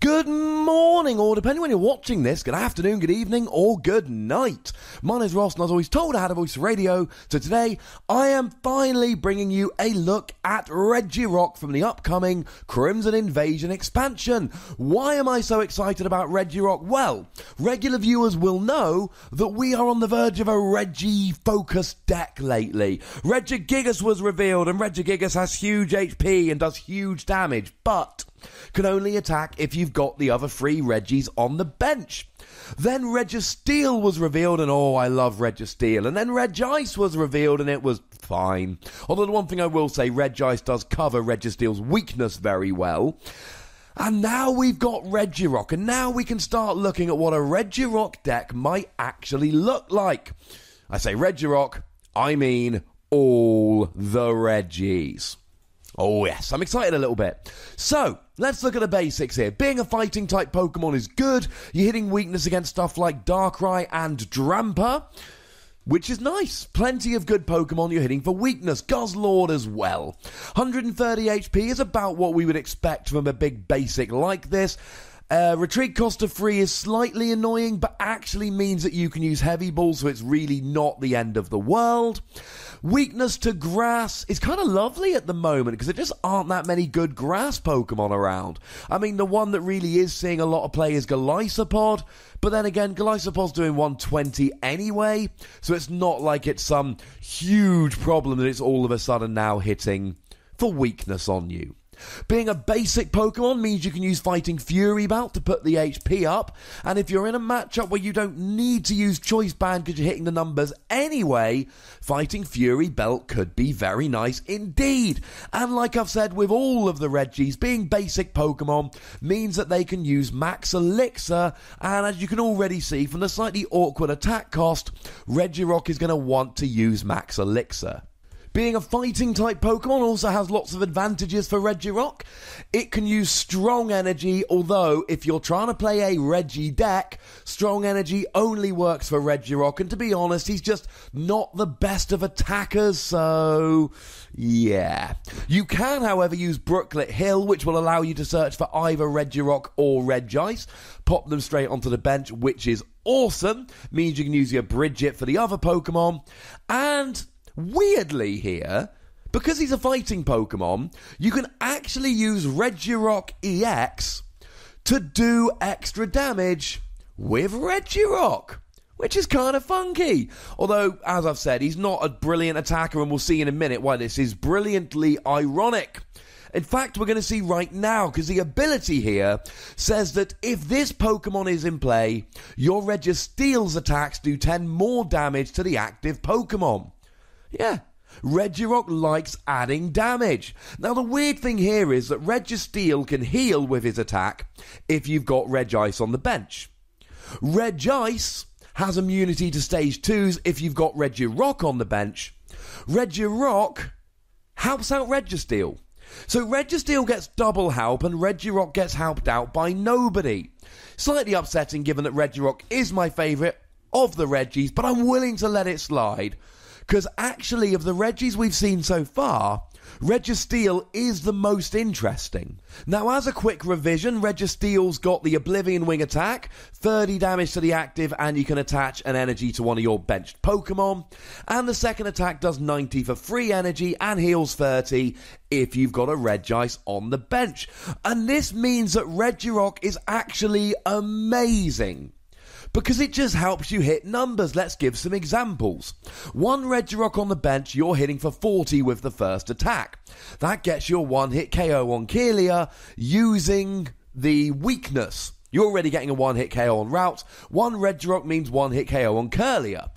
Good morning, or depending when you're watching this, good afternoon, good evening, or good night. My name's Ross, and as always told, I had a voice radio. So today, I am finally bringing you a look at Regirock from the upcoming Crimson Invasion expansion. Why am I so excited about Regirock? Well, regular viewers will know that we are on the verge of a Regi-focused deck lately. Regigigas was revealed, and Regigigas has huge HP and does huge damage, but can only attack if you've got the other three Regis on the bench. Then Registeel was revealed, and oh, I love Registeel. And then Regice was revealed, and it was fine. Although the one thing I will say, Regice does cover Registeel's weakness very well. And now we've got Regirock, and now we can start looking at what a Regirock deck might actually look like. I say Regirock, I mean all the Regis. Oh yes, I'm excited a little bit. So, let's look at the basics here. Being a fighting type Pokemon is good. You're hitting weakness against stuff like Darkrai and Drampa, which is nice. Plenty of good Pokemon you're hitting for weakness. Guzzlord as well. 130 HP is about what we would expect from a big basic like this. Retreat cost of 3 is slightly annoying, but actually means that you can use Heavy Ball, so it's really not the end of the world. Weakness to grass is kind of lovely at the moment because there just aren't that many good grass Pokemon around. I mean, the one that really is seeing a lot of play is Golisopod, but then again, Golisopod's doing 120 anyway, so it's not like it's some huge problem that it's all of a sudden now hitting for weakness on you. Being a basic Pokemon means you can use Fighting Fury Belt to put the HP up, and if you're in a matchup where you don't need to use Choice Band because you're hitting the numbers anyway, Fighting Fury Belt could be very nice indeed. And like I've said with all of the Regis, being basic Pokemon means that they can use Max Elixir, and as you can already see from the slightly awkward attack cost, Regirock is going to want to use Max Elixir. Being a fighting type Pokemon also has lots of advantages for Regirock. It can use Strong Energy, although if you're trying to play a Regi deck, Strong Energy only works for Regirock, and to be honest, he's just not the best of attackers, so yeah. You can, however, use Brooklet Hill, which will allow you to search for either Regirock or Regice, pop them straight onto the bench, which is awesome, means you can use your Bridget for the other Pokemon, and weirdly here, because he's a fighting Pokemon, you can actually use Regirock EX to do extra damage with Regirock, which is kind of funky. Although, as I've said, he's not a brilliant attacker, and we'll see in a minute why this is brilliantly ironic. In fact, we're going to see right now, because the ability here says that if this Pokemon is in play, your Registeel's attacks do 10 more damage to the active Pokemon. Yeah, Regirock likes adding damage. Now, the weird thing here is that Registeel can heal with his attack if you've got Regice on the bench. Regice has immunity to stage 2s if you've got Regirock on the bench. Regirock helps out Registeel. So Registeel gets double help and Regirock gets helped out by nobody. Slightly upsetting given that Regirock is my favourite of the Regis, but I'm willing to let it slide. Because actually, of the Regis we've seen so far, Registeel is the most interesting. Now, as a quick revision, Registeel's got the Oblivion Wing attack, 30 damage to the active, and you can attach an energy to one of your benched Pokemon. And the second attack does 90 for free energy and heals 30 if you've got a Regice on the bench. And this means that Regirock is actually amazing, because it just helps you hit numbers. Let's give some examples. One Regirock on the bench, you're hitting for 40 with the first attack. That gets your one-hit KO on Kirlia using the weakness. You're already getting a one-hit KO on Route. One Regirock means one-hit KO on Kirlia.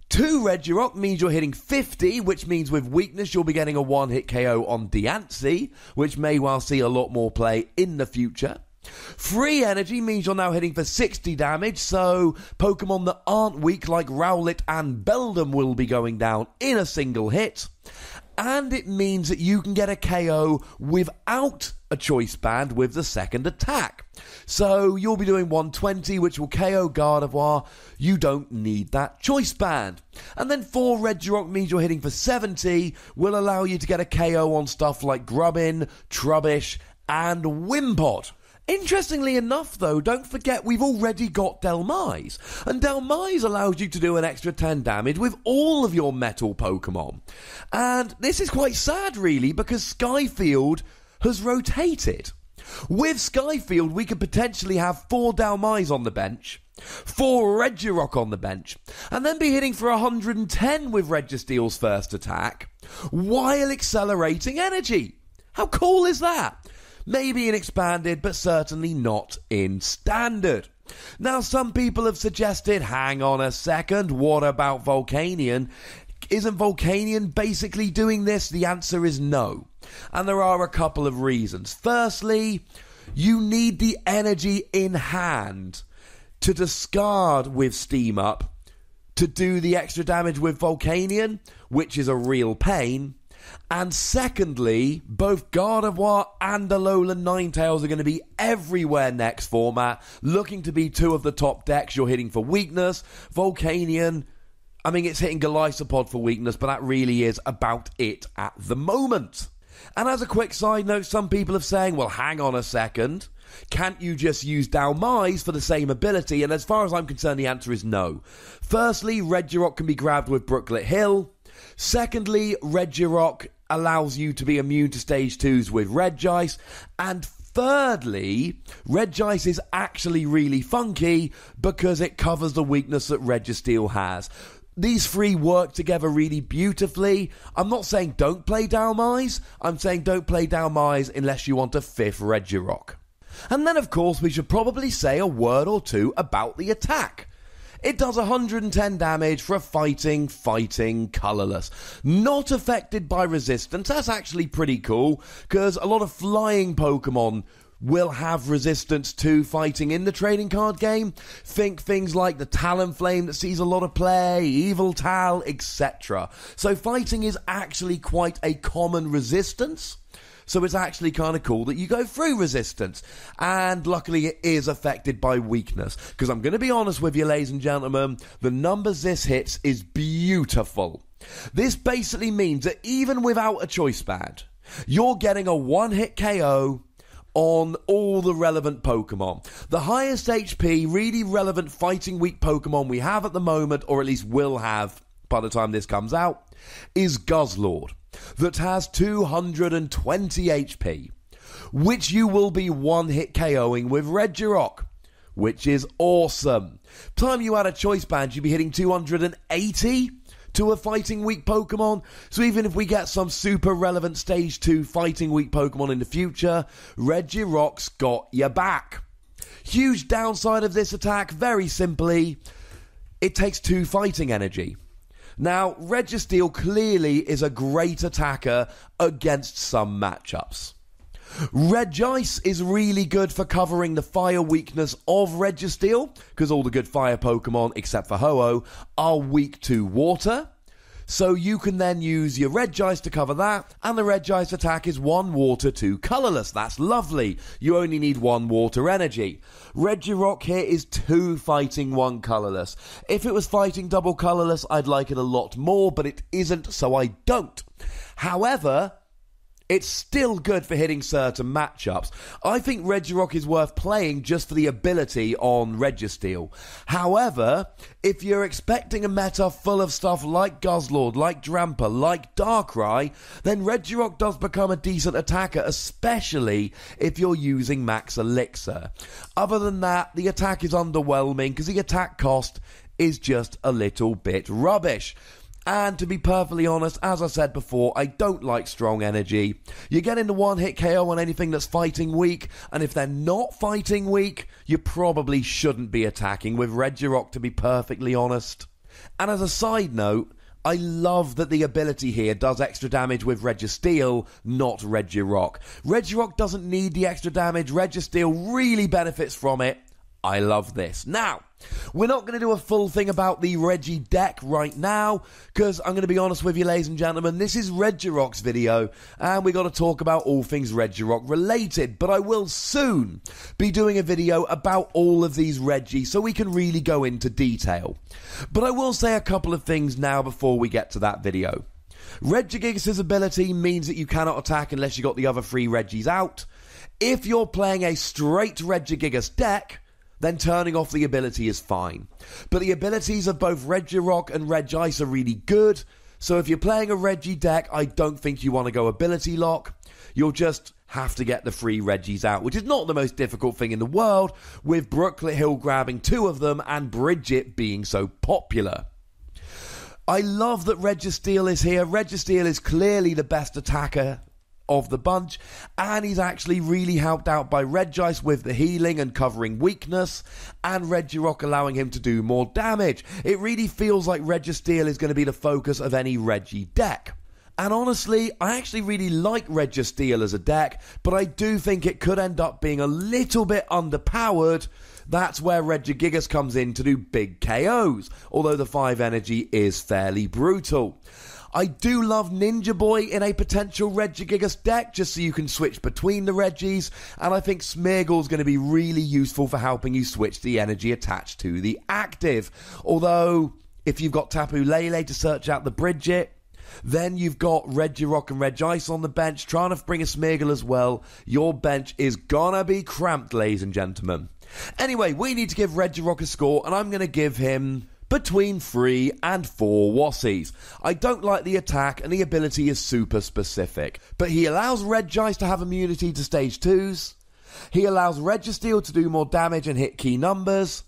Two Regirock means you're hitting 50, which means with weakness you'll be getting a one-hit KO on Diancie, which may well see a lot more play in the future. Free energy means you're now hitting for 60 damage, so Pokemon that aren't weak like Rowlet and Beldum will be going down in a single hit. And it means that you can get a KO without a choice band with the second attack. So you'll be doing 120, which will KO Gardevoir. You don't need that choice band. And then 4 Regirock means you're hitting for 70, will allow you to get a KO on stuff like Grubbin, Trubbish, and Wimpod. Interestingly enough, though, don't forget we've already got Delmise, and Delmise allows you to do an extra 10 damage with all of your metal Pokemon. And this is quite sad, really, because Skyfield has rotated. With Skyfield, we could potentially have 4 Delmise on the bench, 4 Regirock on the bench, and then be hitting for 110 with Registeel's first attack, while accelerating energy. How cool is that? Maybe in expanded, but certainly not in standard. Now, some people have suggested, hang on a second, what about Volcanion? Isn't Volcanion basically doing this? The answer is no. And there are a couple of reasons. Firstly, you need the energy in hand to discard with Steam Up to do the extra damage with Volcanion, which is a real pain. And secondly, both Gardevoir and Alolan Ninetales are going to be everywhere next format, looking to be 2 of the top decks you're hitting for weakness. Volcanion, I mean, it's hitting Golisopod for weakness, but that really is about it at the moment. And as a quick side note, some people are saying, well, hang on a second, can't you just use Delmise for the same ability? And as far as I'm concerned, the answer is no. Firstly, Regirock can be grabbed with Brooklet Hill. Secondly, Regirock allows you to be immune to stage 2s with Regice. And thirdly, Regice is actually really funky because it covers the weakness that Registeel has. These 3 work together really beautifully. I'm not saying don't play Delmise. I'm saying don't play Delmise unless you want a 5th Regirock. And then, of course, we should probably say a word or two about the attack. It does 110 damage for a fighting, colourless. Not affected by resistance. That's actually pretty cool, because a lot of flying Pokemon will have resistance to fighting in the trading card game. Think things like the Talonflame that sees a lot of play, Yveltal, etc. So fighting is actually quite a common resistance. So it's actually kind of cool that you go through resistance. And luckily it is affected by weakness. Because I'm going to be honest with you, ladies and gentlemen, the numbers this hits is beautiful. This basically means that even without a choice band, you're getting a one-hit KO on all the relevant Pokemon. The highest HP, really relevant fighting weak Pokemon we have at the moment, or at least will have by the time this comes out, is Guzzlord, that has 220 HP, which you will be one-hit KOing with Regirock, which is awesome. Time you had a choice band, you'd be hitting 280 to a fighting weak Pokemon. So even if we get some super relevant stage 2 fighting weak Pokemon in the future, Regirock's got your back. Huge downside of this attack, very simply, it takes 2 fighting energy. Now, Registeel clearly is a great attacker against some matchups. Regice is really good for covering the fire weakness of Registeel, because all the good fire Pokemon, except for Ho-Oh, are weak to water. So you can then use your Regice to cover that, and the Regice attack is 1 water, 2 colourless. That's lovely. You only need 1 water energy. Regirock here is 2 fighting, 1 colourless. If it was fighting double colourless, I'd like it a lot more, but it isn't, so I don't. However, it's still good for hitting certain matchups. I think Regirock is worth playing just for the ability on Registeel. However, if you're expecting a meta full of stuff like Guzzlord, like Drampa, like Darkrai, then Regirock does become a decent attacker, especially if you're using Max Elixir. Other than that, the attack is underwhelming because the attack cost is just a little bit rubbish. And to be perfectly honest, as I said before, I don't like strong energy. You get into one-hit KO on anything that's fighting weak, and if they're not fighting weak, you probably shouldn't be attacking with Regirock, to be perfectly honest. And as a side note, I love that the ability here does extra damage with Registeel, not Regirock. Regirock doesn't need the extra damage, Registeel really benefits from it. I love this. Now, we're not going to do a full thing about the Regi deck right now, because I'm going to be honest with you, ladies and gentlemen, this is Regirock's video, and we got to talk about all things Regirock related, but I will soon be doing a video about all of these Regi, so we can really go into detail. But I will say a couple of things now before we get to that video. Regigigas' ability means that you cannot attack unless you got the other 3 Regis out. If you're playing a straight Regigigas deck, then turning off the ability is fine. But the abilities of both Regirock and Regice are really good, so if you're playing a Regi deck, I don't think you want to go ability lock. You'll just have to get the free Regis out, which is not the most difficult thing in the world, with Brooklet Hill grabbing 2 of them and Bridget being so popular. I love that Registeel is here. Registeel is clearly the best attacker of the bunch, and he's actually really helped out by Regice with the healing and covering weakness, and Regirock allowing him to do more damage. It really feels like Registeel is going to be the focus of any Regi deck. And honestly, I actually really like Registeel as a deck, but I do think it could end up being a little bit underpowered. That's where Regigigas comes in to do big KOs, although the 5 energy is fairly brutal. I do love Ninja Boy in a potential Regigigas deck, just so you can switch between the Regis, and I think Smeargle's going to be really useful for helping you switch the energy attached to the active. Although, if you've got Tapu Lele to search out the Bridget, then you've got Regirock and Regice on the bench, trying to bring a Smeargle as well. Your bench is gonna be cramped, ladies and gentlemen. Anyway, we need to give Regirock a score, and I'm going to give him between 3 and 4 Wassies. I don't like the attack, and the ability is super specific, but he allows Regice to have immunity to stage 2s, he allows Registeel to do more damage and hit key numbers,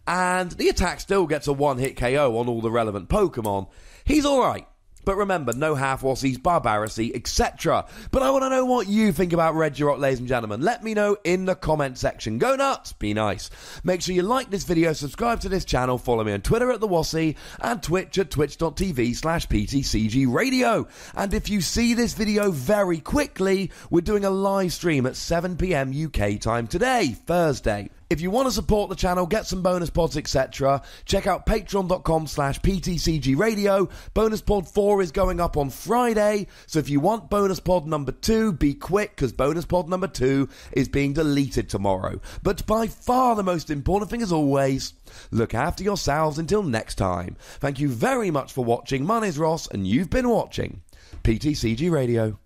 and the attack still gets a 1-hit KO on all the relevant Pokemon. He's alright. But remember, no half-wassies, Barbaracy, etc. But I want to know what you think about Regirock, ladies and gentlemen. Let me know in the comment section. Go nuts, be nice. Make sure you like this video, subscribe to this channel, follow me on Twitter at TheWassie, and Twitch at twitch.tv/PTCGRadio. And if you see this video very quickly, we're doing a live stream at 7 PM UK time today, Thursday. If you want to support the channel, get some bonus pods, etc., check out patreon.com/PTCGRadio. Bonus pod 4 is going up on Friday, so if you want bonus pod number 2, be quick, because bonus pod number 2 is being deleted tomorrow. But by far the most important thing, as always, look after yourselves until next time. Thank you very much for watching. My name is Ross, and you've been watching PTCG Radio.